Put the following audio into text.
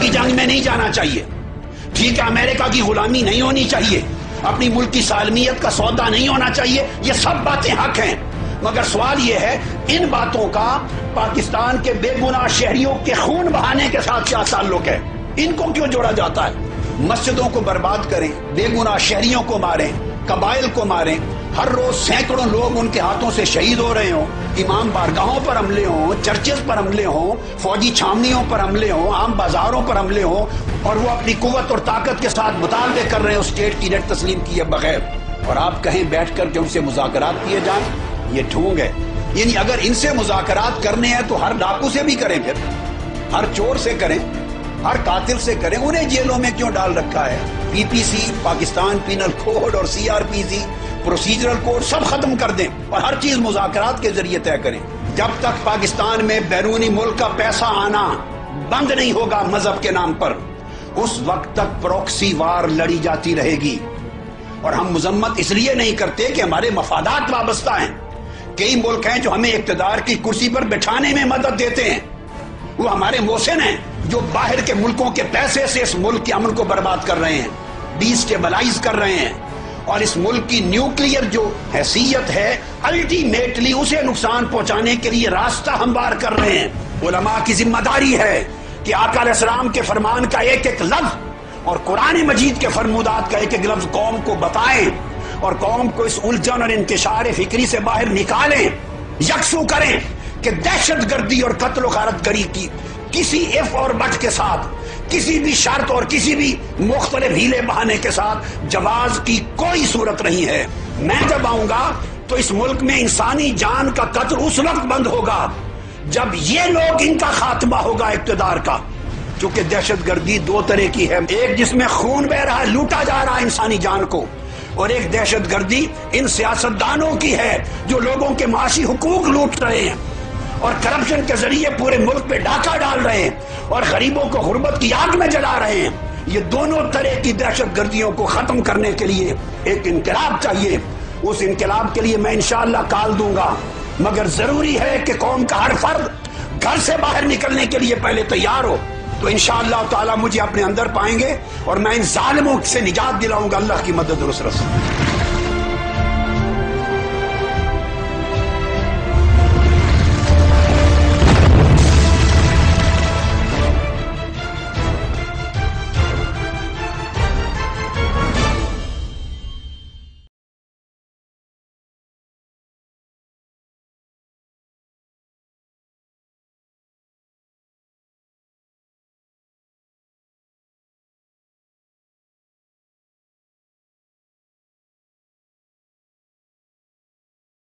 کی جنگ میں نہیں جانا چاہیے، ٹھیک ہے، امریکہ کی غلامی نہیں ہونی چاہیے، اپنی ملک کی سالمیت کا سودا نہیں ہونا چاہیے، یہ سب باتیں حق ہیں، مگر سوال یہ ہے ان باتوں کا پاکستان کے بے گناہ شہریوں کے خون بہانے کے ساتھ کیا تعلق ہے؟ ان کو کیوں جوڑا جاتا ہے؟ مسجدوں کو برباد کریں، بے گناہ شہریوں کو ماریں، قبائل کو ماریں، ہر روز سینکڑوں لوگ ان کے ہاتھوں سے شہید ہو رہے ہوں، امام بارگاہوں پر حملے ہوں، چرچز پر حملے ہوں، فوجی چھاونیوں پر حملے ہوں، عام بازاروں پر حملے ہوں، اور وہ اپنی قوت اور طاقت کے ساتھ مطالبے کر رہے ہیں اسٹیٹ کی ریٹ تسلیم کیے بغیر، اور آپ کہیں بیٹھ کر کے ان سے مذاکرات کیے جائیں؟ یہ ٹھونگ ہے۔ یعنی اگر ان سے مذاکرات کرنے ہیں تو ہر ڈاکو سے بھی کریں، پھر ہر چور سے کریں، ہر قاتل سے کریں، انہیں جیلوں میں کیوں ڈال رکھا ہے؟ پی پی سی، پاکستان پینل کوڈ اور سی آر پی سی پروسیجرل کوڈ سب ختم کر دیں اور ہر چیز مذاکرات کے ذریعے طے کریں۔ جب تک پاکستان میں بیرونی ملک کا پیسہ آنا بند نہیں ہوگا مذہب کے نام پر، اس وقت تک پروکسی وار لڑی جاتی رہے گی، اور ہم مذمت اس لیے نہیں کرتے کہ ہمارے مفادات وابستہ ہیں۔ کئی ملک ہیں جو ہمیں اقتدار کی کرسی پر بٹھانے میں مدد دیتے ہیں، وہ ہمارے محسن ہیں جو باہر کے ملکوں کے پیسے سے اس ملک کے امن کو برباد کر رہے ہیں، ڈیسٹیبلائز کر رہے ہیں، اور اس ملک کی نیوکلیئر جو حیثیت ہے الٹیمیٹلی اسے نقصان پہنچانے کے لیے راستہ ہموار کر رہے ہیں۔ علماء کی ذمہ داری ہے کہ آقا علیہ السلام کے فرمان کا ایک ایک لفظ اور قرآن مجید کے فرمودات کا ایک ایک لفظ قوم کو بتائیں، اور قوم کو اس الجھن اور انتشار فکری سے باہر نکالیں، یکسو کریں کہ دہشت گردی اور قتل و غارت گری کی کسی اف اور بٹ کے ساتھ، کسی بھی شرط اور کسی بھی مختلف ہیلے بہانے کے ساتھ جواز کی کوئی صورت نہیں ہے۔ میں جب آؤں گا تو اس ملک میں انسانی جان کا قتل اس وقت بند ہوگا جب یہ لوگ ان کا خاتمہ ہوگا اقتدار کا، کیونکہ دہشت گردی دو طرح کی ہے، ایک جس میں خون بہ رہا ہے، لوٹا جا رہا ہے انسانی جان کو، اور ایک دہشت گردی ان سیاستدانوں کی ہے جو لوگوں کے معاشی حقوق لوٹ رہے ہیں اور کرپشن کے ذریعے پورے ملک پہ ڈاکہ ڈال رہے ہیں اور غریبوں کو غربت کی آگ میں جلا رہے ہیں۔ یہ دونوں طرح کی دہشت گردیوں کو ختم کرنے کے لیے ایک انقلاب چاہیے، اس انقلاب کے لیے میں انشاءاللہ کال دوں گا، مگر ضروری ہے کہ قوم کا ہر فرد گھر سے باہر نکلنے کے لیے پہلے تیار ہو، تو انشاءاللہ تعالی مجھے اپنے اندر پائیں گے اور میں ان ظالموں سے نجات دلاؤں گا اللہ کی مدد اور نصرت سے۔